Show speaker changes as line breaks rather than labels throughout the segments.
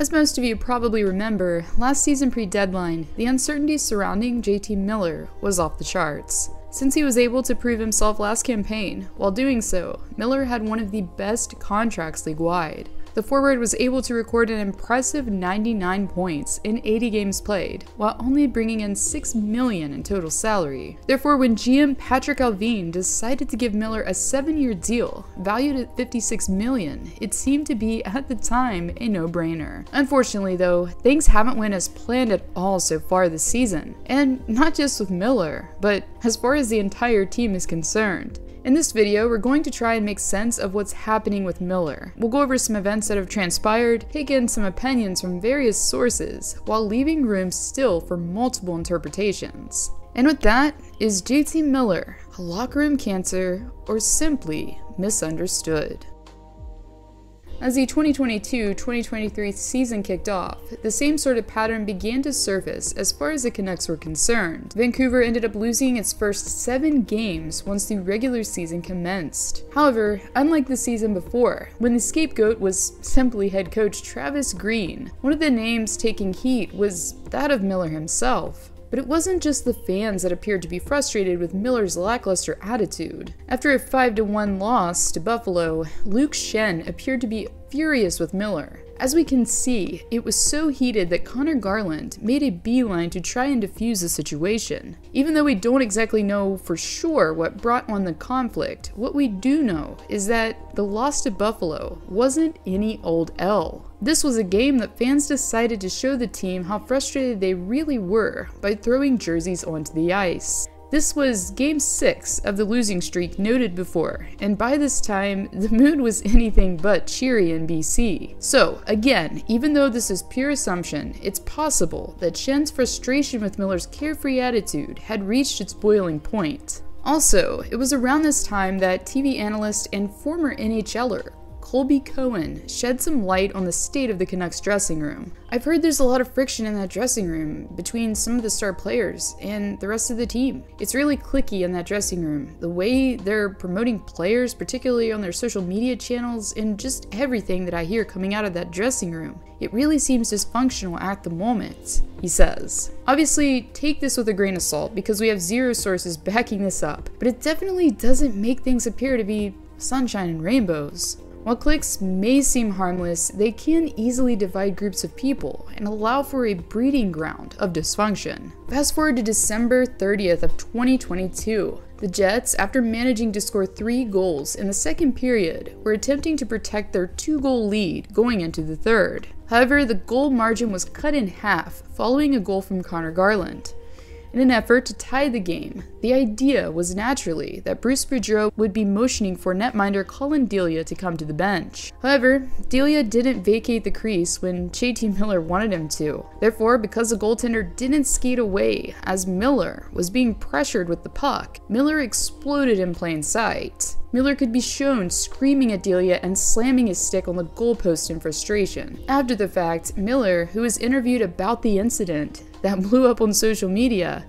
As most of you probably remember, last season pre-deadline, the uncertainty surrounding JT Miller was off the charts. Since he was able to prove himself last campaign, while doing so, Miller had one of the best contracts league-wide. The forward was able to record an impressive 99 points in 80 games played, while only bringing in $6 million in total salary. Therefore, when GM Patrick Allvin decided to give Miller a 7-year deal, valued at $56 million, it seemed to be, at the time, a no-brainer. Unfortunately though, things haven't went as planned at all so far this season, and not just with Miller, but as far as the entire team is concerned. In this video, we're going to try and make sense of what's happening with Miller. We'll go over some events that have transpired, take in some opinions from various sources, while leaving room still for multiple interpretations. And with that, is JT Miller a locker room cancer or simply misunderstood? As the 2022-2023 season kicked off, the same sort of pattern began to surface as far as the Canucks were concerned. Vancouver ended up losing its first 7 games once the regular season commenced. However, unlike the season before, when the scapegoat was simply head coach Travis Green, one of the names taking heat was that of Miller himself. But it wasn't just the fans that appeared to be frustrated with Miller's lackluster attitude. After a 5-1 loss to Buffalo, Luke Schenn appeared to be furious with Miller. As we can see, it was so heated that Connor Garland made a beeline to try and defuse the situation. Even though we don't exactly know for sure what brought on the conflict, what we do know is that the loss to Buffalo wasn't any old L. This was a game that fans decided to show the team how frustrated they really were by throwing jerseys onto the ice. This was Game 6 of the losing streak noted before, and by this time, the mood was anything but cheery in BC. So, again, even though this is pure assumption, it's possible that Schenn's frustration with Miller's carefree attitude had reached its boiling point. Also, it was around this time that TV analyst and former NHLer Colby Cohen shed some light on the state of the Canucks dressing room. I've heard there's a lot of friction in that dressing room between some of the star players and the rest of the team. It's really cliquey in that dressing room. The way they're promoting players, particularly on their social media channels, and just everything that I hear coming out of that dressing room. It really seems dysfunctional at the moment, he says. Obviously, take this with a grain of salt because we have zero sources backing this up, but it definitely doesn't make things appear to be sunshine and rainbows. While cliques may seem harmless, they can easily divide groups of people and allow for a breeding ground of dysfunction. Fast forward to December 30th of 2022. The Jets, after managing to score 3 goals in the second period, were attempting to protect their 2-goal lead going into the third. However, the goal margin was cut in half following a goal from Connor Garland. In an effort to tie the game, the idea was naturally that Bruce Boudreau would be motioning for netminder Colin Delia to come to the bench. However, Delia didn't vacate the crease when JT Miller wanted him to. Therefore, because the goaltender didn't skate away as Miller was being pressured with the puck, Miller exploded in plain sight. Miller could be shown screaming at Delia and slamming his stick on the goalpost in frustration. After the fact, Miller, who was interviewed about the incident that blew up on social media,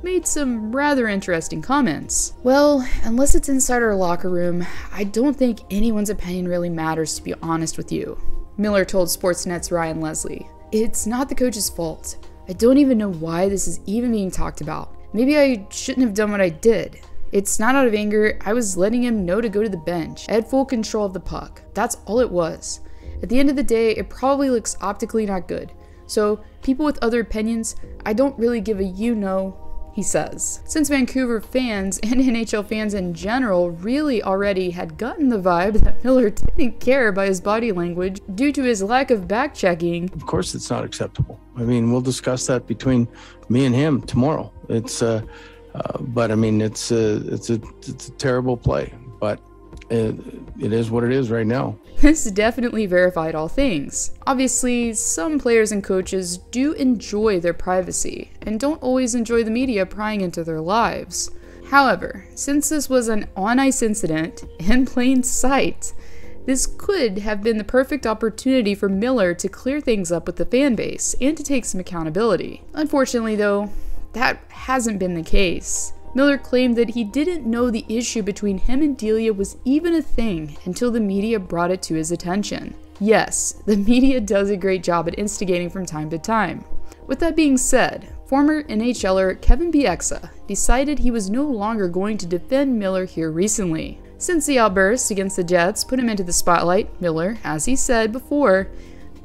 made some rather interesting comments. Well, unless it's inside our locker room, I don't think anyone's opinion really matters, to be honest with you, Miller told Sportsnet's Ryan Leslie. It's not the coach's fault. I don't even know why this is even being talked about. Maybe I shouldn't have done what I did. It's not out of anger, I was letting him know to go to the bench. I had full control of the puck. That's all it was. At the end of the day, it probably looks optically not good. So, people with other opinions, I don't really give a you-know, he says. Since Vancouver fans and NHL fans in general really already had gotten the vibe that Miller didn't care about his body language due to his lack of back-checking.
Of course it's not acceptable. I mean, we'll discuss that between me and him tomorrow. But I mean, it's a terrible play, but it is what it is right now.
This definitely verified all things. Obviously, some players and coaches do enjoy their privacy and don't always enjoy the media prying into their lives. However, since this was an on-ice incident in plain sight, this could have been the perfect opportunity for Miller to clear things up with the fan base and to take some accountability. Unfortunately though, that hasn't been the case. Miller claimed that he didn't know the issue between him and Delia was even a thing until the media brought it to his attention. Yes, the media does a great job at instigating from time to time. With that being said, former NHLer Kevin Bieksa decided he was no longer going to defend Miller here recently. Since the outburst against the Jets put him into the spotlight, Miller, as he said before,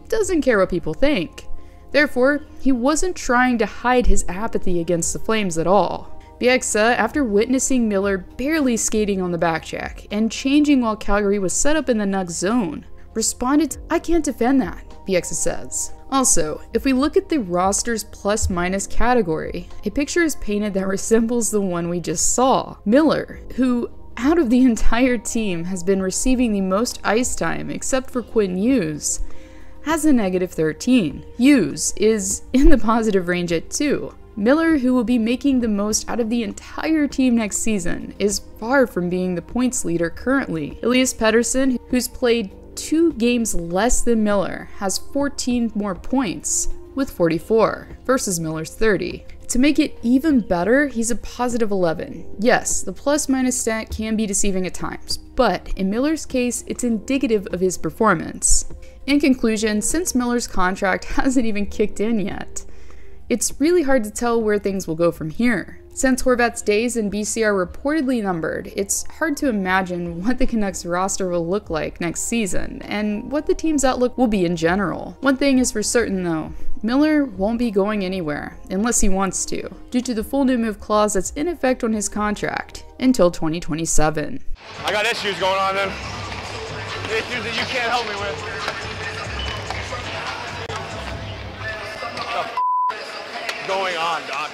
doesn't care what people think. Therefore, he wasn't trying to hide his apathy against the Flames at all. Bieksa, after witnessing Miller barely skating on the backcheck and changing while Calgary was set up in the Nugs zone, responded, "I can't defend that," Bieksa says. Also, if we look at the roster's plus-minus category, a picture is painted that resembles the one we just saw. Miller, who out of the entire team has been receiving the most ice time except for Quinn Hughes, has a negative 13. Hughes is in the positive range at 2. Miller, who will be making the most out of the entire team next season, is far from being the points leader currently. Elias Pettersson, who's played 2 games less than Miller, has 14 more points, with 44, versus Miller's 30. To make it even better, he's a positive 11. Yes, the plus-minus stat can be deceiving at times, but in Miller's case, it's indicative of his performance. In conclusion, since Miller's contract hasn't even kicked in yet, it's really hard to tell where things will go from here. Since Horvat's days in BC are reportedly numbered, it's hard to imagine what the Canucks roster will look like next season, and what the team's outlook will be in general. One thing is for certain though, Miller won't be going anywhere, unless he wants to, due to the full new move clause that's in effect on his contract, until 2027.
I got issues going on then. Issues that you can't help me with. What's going on, Doc?